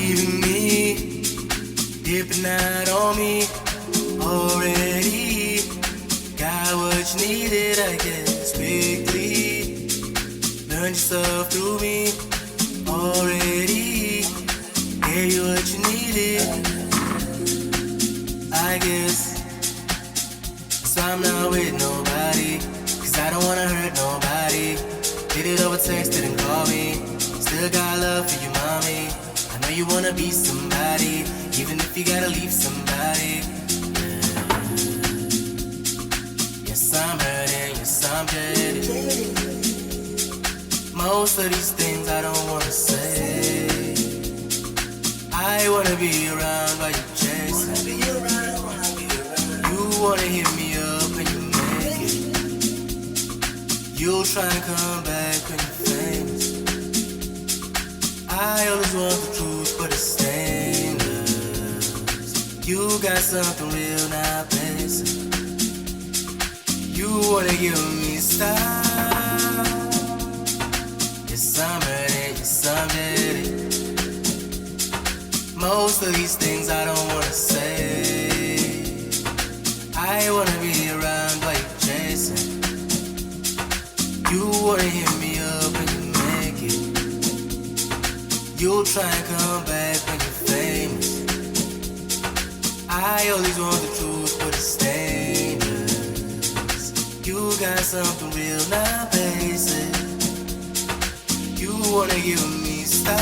leaving me, dipping out on me already. Got what you needed, I guess, quickly. Learned yourself through me already. Gave you what you needed, I guess. So I'm not with nobody, cause I don't wanna hurt nobody. Did it over text, didn't call me. Still got love for you, mommy. I know you wanna be somebody, even if you gotta leave somebody. Yes, I'm hurting, yes, I'm jaded. Most of these things I don't wanna say. I wanna be around while you chasing. You wanna hit me up when you make it. You'll try and come back when you're famous. I always want the truth, but it's stainless. You got something real now, basic. You wanna give me style. Yes, I'm ready, yes, I'm ready. Most of these things I don't wanna say. I wanna be around while you're chasing. You wanna hit me up when you make it. You'll try and come back when you're famous. I always want the truth, but it's dangerous. You got something real now, basic. You wanna give me style.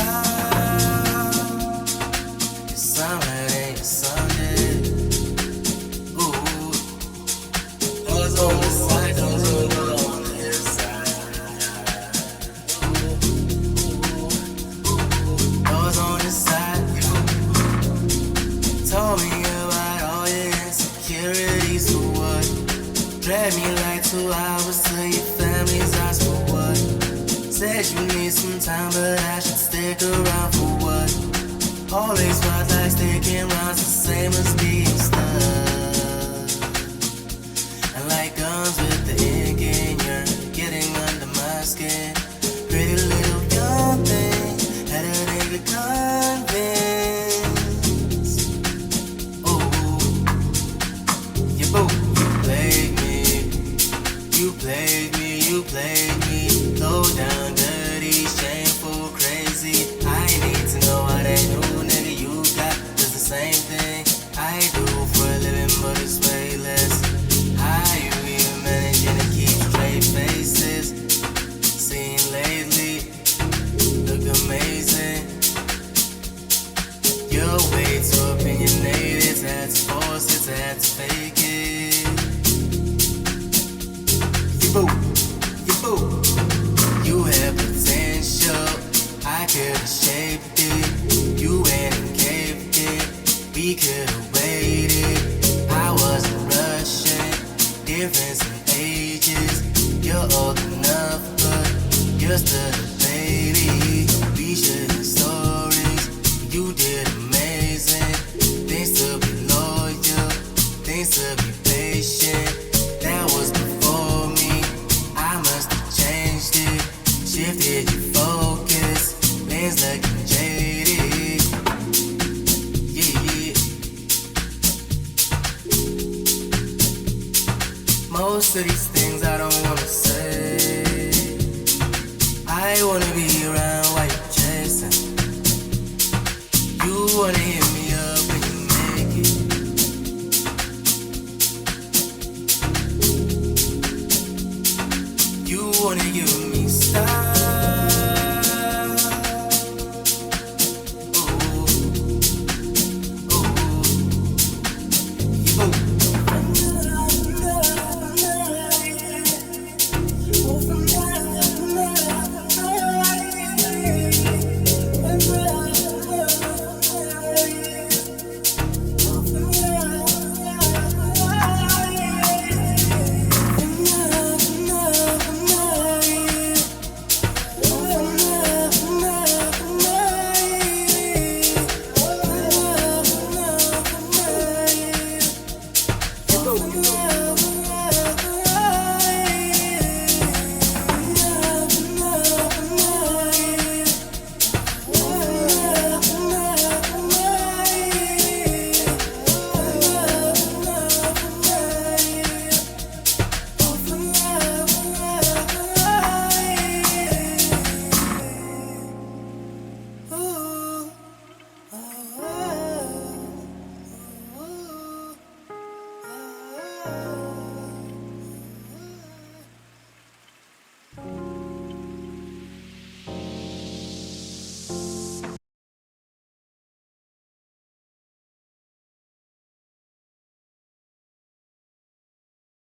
Yes, I'm ready, yes, I'm ready. Ooh, those on the side, those on the side. Those on the side. Told me about all your insecurities, so what? Drag me like 2 hours to your family's house, for what? Said you need some time, but I should stick around for what? Always felt like sticking around's the same as being stuck. And like guns with the ink in, you're getting under my skin. Pretty little young thing, had a nigga convinced. Oh, you boo, you played me, you played me, you played me. Low down, dirty, shameful, crazy. I need to know how that new nigga you got does the same thing I do for a living, but it's way less. How you even managing to keep straight faces? Seen lately, look amazing. You're way too opinionated, had to force it, had to fake it. You boo, you boo. You had potential, I could've shaped it. You went and caved it, we could've waited. I wasn't rushing, difference in ages. You're old enough, but you're still a baby. We shared stories, you did amazing. Things to be loyal, things to be patient. That was before me, I must have changed it. Shifted your focus, lens looking jaded. Yeah. Most of these things I don't wanna say. I wanna be around while you're chasing. You wanna hit me up when you make it. You wanna give me style.